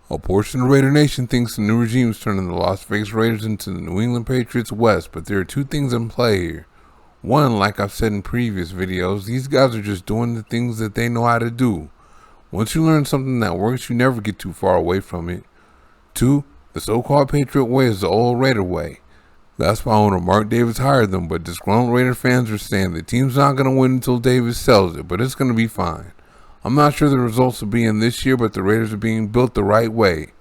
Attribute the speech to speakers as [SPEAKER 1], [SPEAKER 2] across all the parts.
[SPEAKER 1] A portion of Raider Nation thinks the new regime is turning the Las Vegas Raiders into the New England Patriots West, but there are two things in play here. One, like I've said in previous videos, these guys are just doing the things that they know how to do. Once you learn something that works, you never get too far away from it. Two, the so-called Patriot way is the old Raider way. That's why owner Mark Davis hired them, but disgruntled Raider fans are saying the team's not going to win until Davis sells it, but it's going to be fine. I'm not sure the results will be in this year, but the Raiders are being built the right way.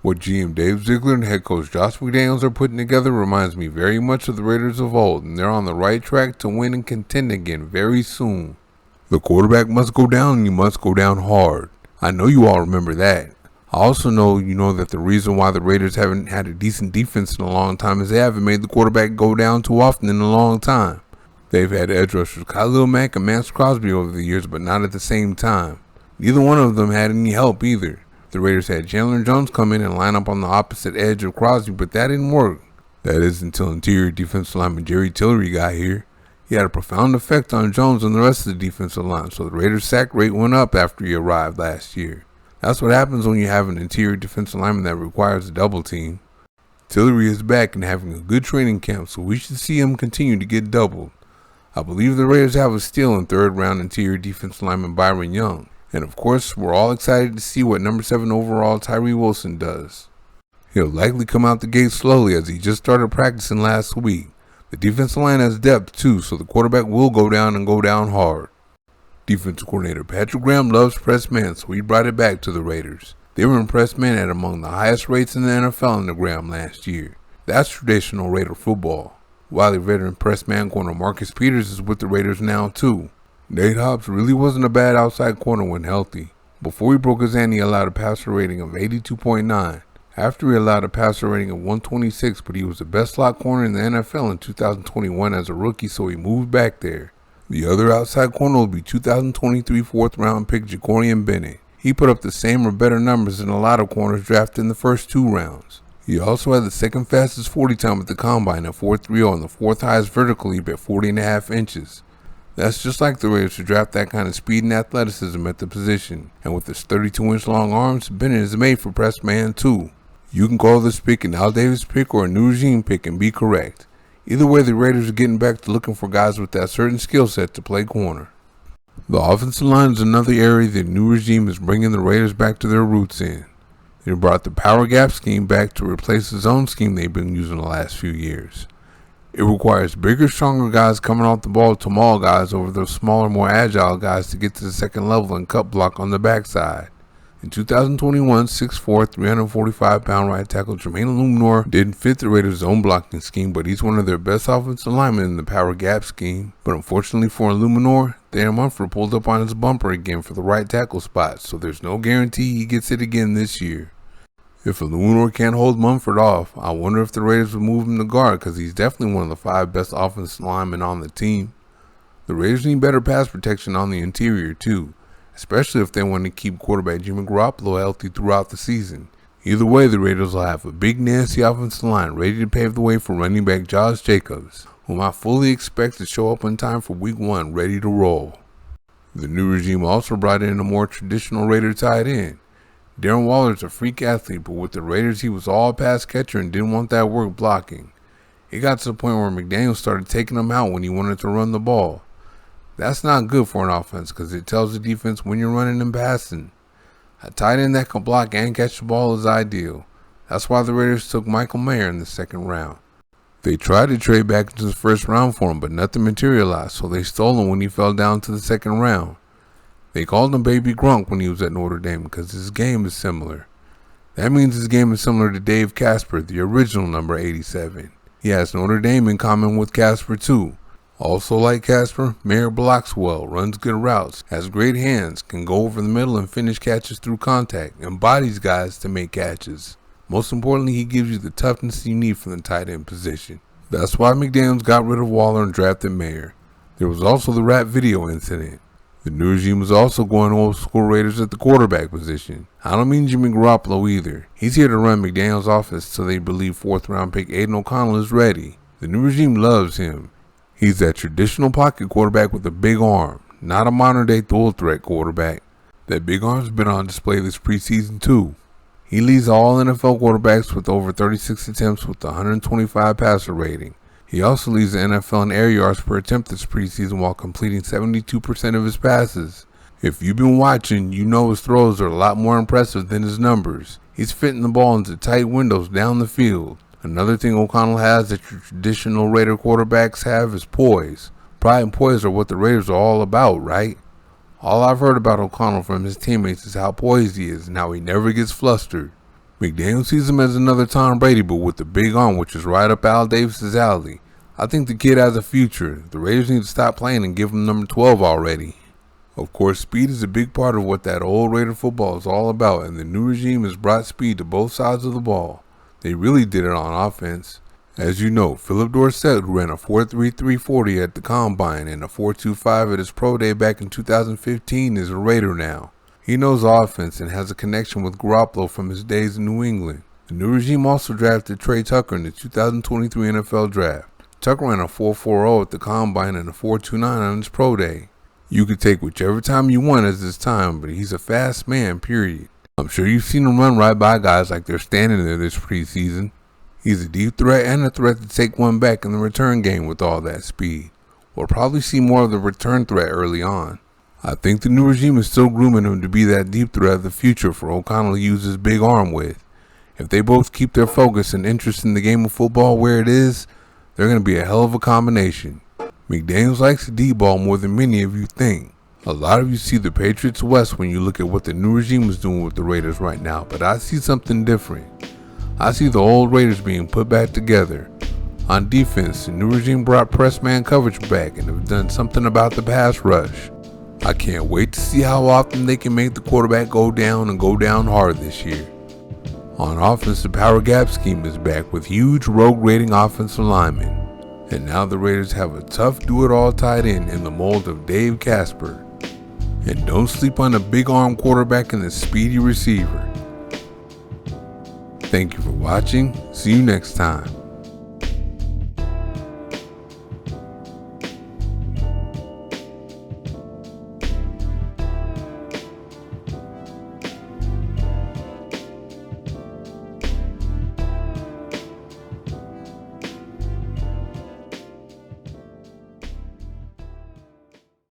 [SPEAKER 1] What GM Dave Ziegler and head coach Josh McDaniels are putting together reminds me very much of the Raiders of old, and they're on the right track to win and contend again very soon. The quarterback must go down, and you must go down hard. I know you all remember that. I also know you know that the reason why the Raiders haven't had a decent defense in a long time is they haven't made the quarterback go down too often in a long time. They've had edge rushers Khalil Mack and Max Crosby over the years, but not at the same time. Neither one of them had any help either. The Raiders had Chandler Jones come in and line up on the opposite edge of Crosby, but that didn't work. That is until interior defensive lineman Jerry Tillery got here. He had a profound effect on Jones and the rest of the defensive line, so the Raiders' sack rate went up after he arrived last year. That's what happens when you have an interior defensive lineman that requires a double team. Tillery is back and having a good training camp, so we should see him continue to get doubled. I believe the Raiders have a steal in third-round interior defensive lineman Byron Young. And of course, we're all excited to see what number 7 overall Tyree Wilson does. He'll likely come out the gate slowly as he just started practicing last week. The defensive line has depth too, so the quarterback will go down and go down hard. Defensive coordinator Patrick Graham loves press man, so he brought it back to the Raiders. They were in press man at among the highest rates in the NFL under Graham last year. That's traditional Raider football. Wily veteran press man corner Marcus Peters is with the Raiders now too. Nate Hobbs really wasn't a bad outside corner when healthy. Before he broke his hand, he allowed a passer rating of 82.9. After he allowed a passer rating of 126, but he was the best slot corner in the NFL in 2021 as a rookie, so he moved back there. The other outside corner will be 2023 4th-round pick Jacorian Bennett. He put up the same or better numbers than a lot of corners drafted in the first 2 rounds. He also had the second fastest 40 time at the combine at 4.30 and the 4th highest vertical leap at 40.5 inches. That's just like the Raiders to draft that kind of speed and athleticism at the position. And with his 32-inch long arms, Bennett is made for press man too. You can call this pick an Al Davis pick or a new regime pick and be correct. Either way, the Raiders are getting back to looking for guys with that certain skill set to play corner. The offensive line is another area the new regime is bringing the Raiders back to their roots in. They brought the power gap scheme back to replace the zone scheme they've been using the last few years. It requires bigger, stronger guys coming off the ball to maul guys over those smaller, more agile guys to get to the second level and cut block on the backside. In 2021, 6'4", 345-pound right tackle Jermaine Illuminor didn't fit the Raiders' zone blocking scheme, but he's one of their best offensive linemen in the power gap scheme. But unfortunately for Illuminor, Dan Mumford pulled up on his bumper again for the right tackle spot, so there's no guarantee he gets it again this year. If Illuminor can't hold Mumford off, I wonder if the Raiders would move him to guard because he's definitely one of the 5 best offensive linemen on the team. The Raiders need better pass protection on the interior too, especially if they want to keep quarterback Jimmy Garoppolo healthy throughout the season. Either way, the Raiders will have a big, nasty offensive line ready to pave the way for running back Josh Jacobs, whom I fully expect to show up in time for Week 1 ready to roll. The new regime also brought in a more traditional Raider tight end. Darren Waller's a freak athlete, but with the Raiders he was all pass catcher and didn't want that work blocking. It got to the point where McDaniels started taking him out when he wanted to run the ball. That's not good for an offense because it tells the defense when you're running and passing. A tight end that can block and catch the ball is ideal. That's why the Raiders took Michael Mayer in the 2nd round. They tried to trade back into the 1st round for him, but nothing materialized, so they stole him when he fell down to the 2nd round. They called him Baby Grunk when he was at Notre Dame because his game is similar. That means his game is similar to Dave Casper, the original number 87. He has Notre Dame in common with Casper too. Also like Casper, Mayer blocks well, runs good routes, has great hands, can go over the middle and finish catches through contact, and bodies guys to make catches. Most importantly, he gives you the toughness you need from the tight end position. That's why McDaniels got rid of Waller and drafted Mayer. There was also the rap video incident. The new regime is also going old school Raiders at the quarterback position. I don't mean Jimmy Garoppolo either. He's here to run McDaniels' offense till they believe 4th-round pick Aiden O'Connell is ready. The new regime loves him. He's that traditional pocket quarterback with a big arm, not a modern-day dual threat quarterback. That big arm's been on display this preseason too. He leads all NFL quarterbacks with over 36 attempts with 125 passer rating. He also leads the NFL in air yards per attempt this preseason while completing 72% of his passes. If you've been watching, you know his throws are a lot more impressive than his numbers. He's fitting the ball into tight windows down the field. Another thing O'Connell has that your traditional Raider quarterbacks have is poise. Pride and poise are what the Raiders are all about, right? All I've heard about O'Connell from his teammates is how poised he is and how he never gets flustered. McDaniel sees him as another Tom Brady, but with the big arm, which is right up Al Davis's alley. I think the kid has a future. The Raiders need to stop playing and give him number 12 already. Of course, speed is a big part of what that old Raider football is all about, and the new regime has brought speed to both sides of the ball. They really did it on offense. As you know, Philip Dorsett, who ran a 4.33 40 at the Combine and a 4.25 at his pro day back in 2015, is a Raider now. He knows offense and has a connection with Garoppolo from his days in New England. The new regime also drafted Trey Tucker in the 2023 NFL Draft. Tucker ran a 4.40 at the Combine and a 4.29 on his pro day. You could take whichever time you want as his time, but he's a fast man, period. I'm sure you've seen him run right by guys like they're standing there this preseason. He's a deep threat and a threat to take one back in the return game with all that speed. We'll probably see more of the return threat early on. I think the new regime is still grooming him to be that deep threat of the future for O'Connell to use his big arm with. If they both keep their focus and interest in the game of football where it is, they're going to be a hell of a combination. McDaniels likes the deep ball more than many of you think. A lot of you see the Patriots West when you look at what the new regime is doing with the Raiders right now, but I see something different. I see the old Raiders being put back together. On defense, the new regime brought press man coverage back and have done something about the pass rush. I can't wait to see how often they can make the quarterback go down and go down hard this year. On offense, the power gap scheme is back with huge rogue rating offensive linemen. And now the Raiders have a tough do-it-all tight end in the mold of Dave Casper. And don't sleep on the big arm quarterback and the speedy receiver. Thank you for watching. See you next time.